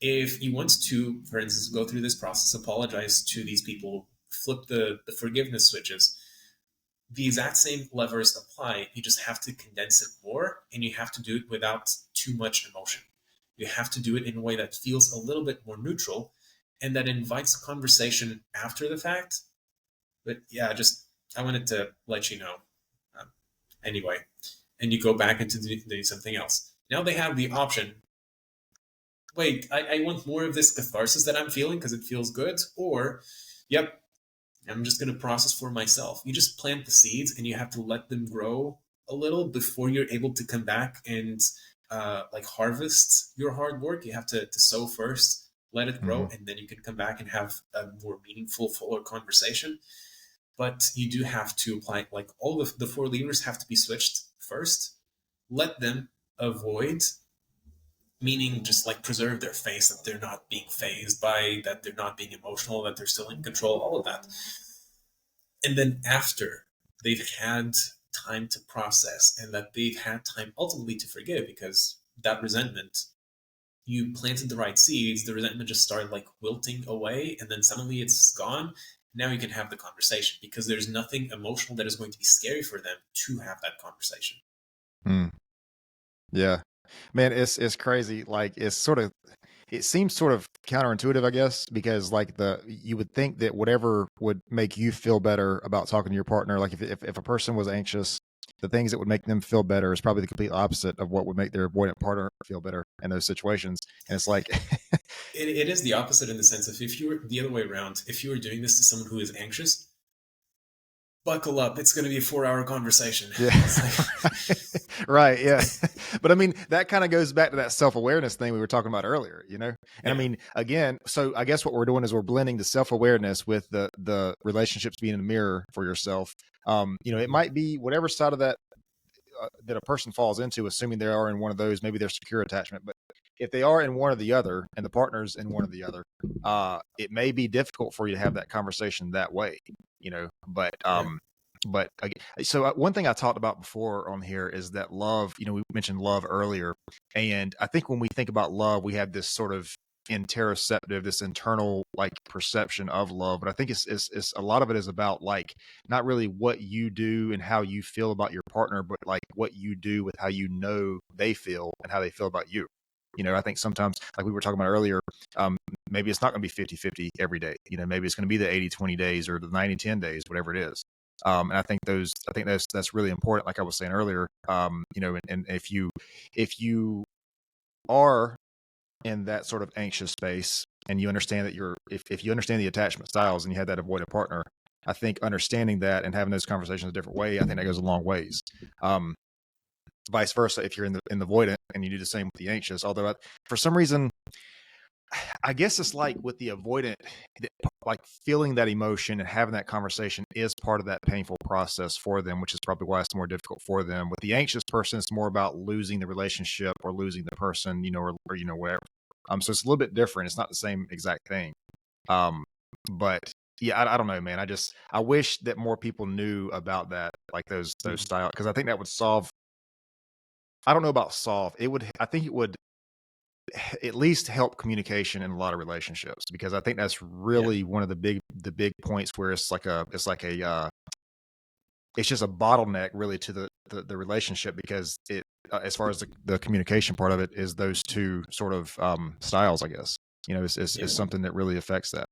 If you want to, for instance, go through this process, apologize to these people, flip the forgiveness switches, the exact same levers apply. You just have to condense it more, and you have to do it without too much emotion. You have to do it in a way that feels a little bit more neutral and that invites a conversation after the fact. But yeah, just I wanted to let you know. Um, anyway, and you go back into doing something else. Now they have the option. Wait, I want more of this catharsis that I'm feeling because it feels good. Or, yep, I'm just going to process for myself. You just plant the seeds and you have to let them grow a little before you're able to come back and like harvest your hard work. You have to sow first, let it grow, Hmm. and then you can come back and have a more meaningful, fuller conversation. But you do have to apply, like all the four levers have to be switched first. Let them avoid, meaning just like preserve their face, that they're not being phased by, that they're not being emotional, that they're still in control, all of that. And then after they've had time to process and that they've had time ultimately to forgive, because that resentment, you planted the right seeds, the resentment just started like wilting away, and then suddenly it's gone. Now you can have the conversation because there's nothing emotional that is going to be scary for them to have that conversation. Mm. Yeah. Man, it's crazy. Like it's sort of it seems sort of counterintuitive, I guess, because like you would think that whatever would make you feel better about talking to your partner, like if a person was anxious, the things that would make them feel better is probably the complete opposite of what would make their avoidant partner feel better in those situations. And it's like, It is the opposite in the sense of, if you were the other way around, if you were doing this to someone who is anxious, buckle up. It's going to be a 4 hour conversation. yeah, It's like, right, yeah. But I mean, that kind of goes back to that self-awareness thing we were talking about earlier, you know? And I yeah, mean, again, so I guess what we're doing is we're blending the self-awareness with the relationships being a mirror for yourself. You know, it mhm, might be whatever side of that a person falls into, assuming they are in one of those, maybe they're secure attachment. But if they are in one or the other, and the partner's in one or the other, it may be difficult for you to have that conversation that way, you know. yeah, But so one thing I talked about before on here is that love. You know, we mentioned love earlier, and I think when we think about love, we have this sort of interoceptive, this internal like perception of love. But I think it's a lot of it is about like not really what you do and how you feel about your partner, but like what you do with how you know they feel and how they feel about you. You know, I think sometimes, like we were talking about earlier, maybe it's not going to be 50-50 every day. You know, maybe it's going to be the 80-20 days or the 90-10 days, whatever it is. And I think that's really important. Like I was saying earlier, you know, and if you are in that sort of anxious space and you understand that if you understand the attachment styles and you have that avoidant partner, I think understanding that and having those conversations a different way, I think that goes a long ways. um Vice versa, if you're in the avoidant and you do the same with the anxious, although for some reason I guess it's like with the avoidant, like feeling that emotion and having that conversation is part of that painful process for them, which is probably why it's more difficult for them. With the anxious person, it's more about losing the relationship or losing the person, you know, or you know, whatever. So it's a little bit different. It's not the same exact thing. Um, but yeah, I don't know, man. I wish that more people knew about that, like those mhm, style, because I think that would solve. I don't know about solve. It would. I think it would at least help communication in a lot of relationships, because I think that's yeah, really one of the big points where it's just a bottleneck really to the relationship, because it as far as the communication part of it is those two sort of styles, I guess. You know, is yeah. something that really affects that.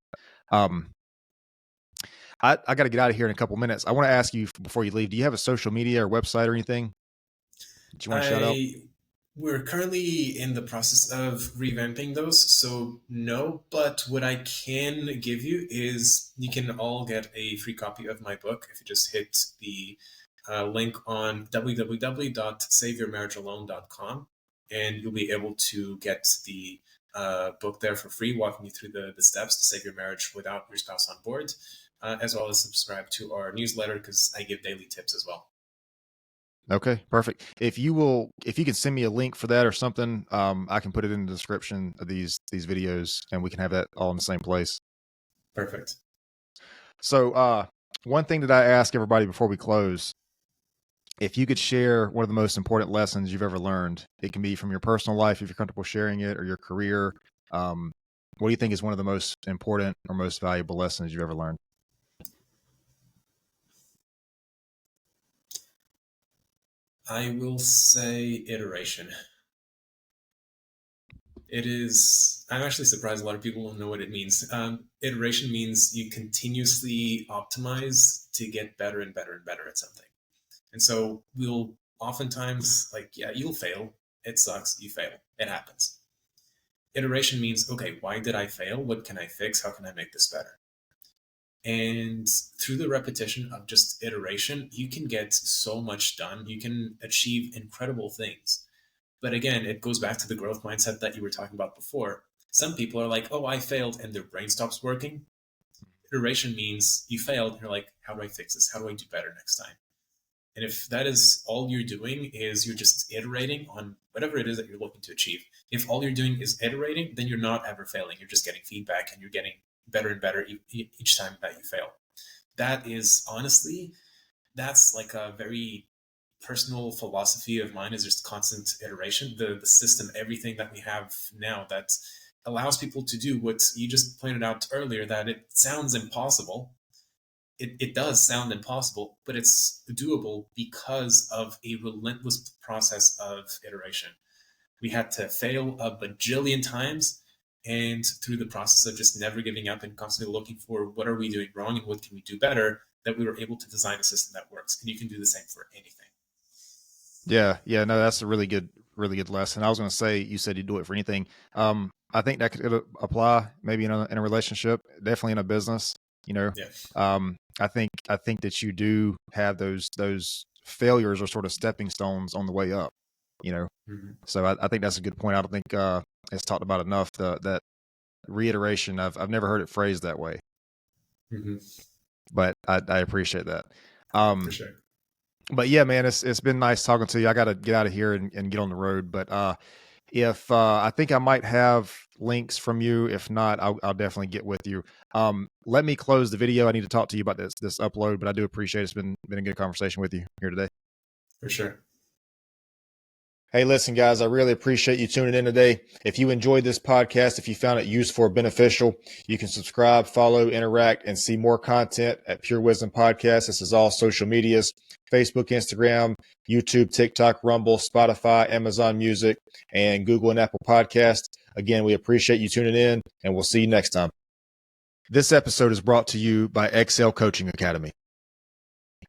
Um, I got to get out of here in a couple minutes. I want to ask you before you leave, do you have a social media or website or anything that you want to shout out? I We're currently in the process of revamping those, so no. But what I can give you is you can all get a free copy of my book if you just hit the link on www.saveyourmarriagealone.com, and you'll be able to get the book there for free, walking you through the steps to save your marriage without your spouse on board, as well as subscribe to our newsletter because I give daily tips as well. Okay, perfect. If you can send me a link for that or something, I can put it in the description of these videos, and we can have that all in the same place. Perfect. So, one thing that I ask everybody before we close, if you could share one of the most important lessons you've ever learned, it can be from your personal life if you're comfortable sharing it, or your career. What do you think is one of the most important or most valuable lessons you've ever learned? I will say iteration. It is, I'm actually surprised a lot of people don't know what it means. Iteration means you continuously optimize to get better and better and better at something. And so we'll oftentimes, like, yeah, you'll fail. It sucks. You fail. It happens. Iteration means, okay, why did I fail? What can I fix? How can I make this better? And through the repetition of just iteration, you can get so much done. You can achieve incredible things. But again, it goes back to the growth mindset that you were talking about before. Some people are like, oh, I failed, and their brain stops working. Iteration means you failed, and you're like, how do I fix this? How do I do better next time? And if that is all you're doing, is you're just iterating on whatever it is that you're looking to achieve. If all you're doing is iterating, then you're not ever failing. You're just getting feedback and you're getting better and better each time that you fail. That is honestly, that's like a very personal philosophy of mine, is just constant iteration. The system, everything that we have now that allows people to do what you just pointed out earlier, that it sounds impossible. It does sound impossible, but it's doable because of a relentless process of iteration. We had to fail a bajillion times, and through the process of just never giving up and constantly looking for what are we doing wrong and what can we do better, that we were able to design a system that works. And you can do the same for anything. Yeah, yeah, no, that's a really good lesson. I was going to say, you said you do it for anything. I think that could apply maybe in a relationship, definitely in a business. You know, Yeah. I think that you do have those failures are sort of stepping stones on the way up. You know, Mm-hmm. so I think that's a good point. I don't think it's talked about enough. That reiteration. I've never heard it phrased that way, Mm-hmm. but I appreciate that. For Um, sure. but yeah, man, it's been nice talking to you. I got to get out of here and get on the road. But if I think I might have links from you. If not, I'll definitely get with you. Let me close the video. I need to talk to you about this upload, but I do appreciate it. It's been a good conversation with you here today. For sure. Hey, listen, guys, I really appreciate you tuning in today. If you enjoyed this podcast, if you found it useful or beneficial, you can subscribe, follow, interact, and see more content at Pure Wisdom Podcast. This is all social medias: Facebook, Instagram, YouTube, TikTok, Rumble, Spotify, Amazon Music, and Google and Apple Podcast. Again, we appreciate you tuning in, and we'll see you next time. This episode is brought to you by Excel Coaching Academy.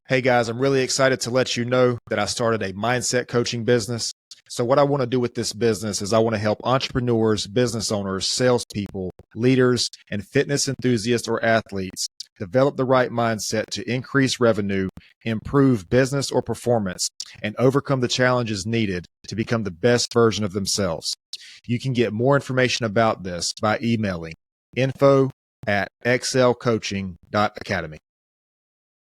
Hey guys, I'm really excited to let you know that I started a mindset coaching business. So what I want to do with this business is I want to help entrepreneurs, business owners, salespeople, leaders, and fitness enthusiasts or athletes develop the right mindset to increase revenue, improve business or performance, and overcome the challenges needed to become the best version of themselves. You can get more information about this by emailing info@excelcoaching.academy.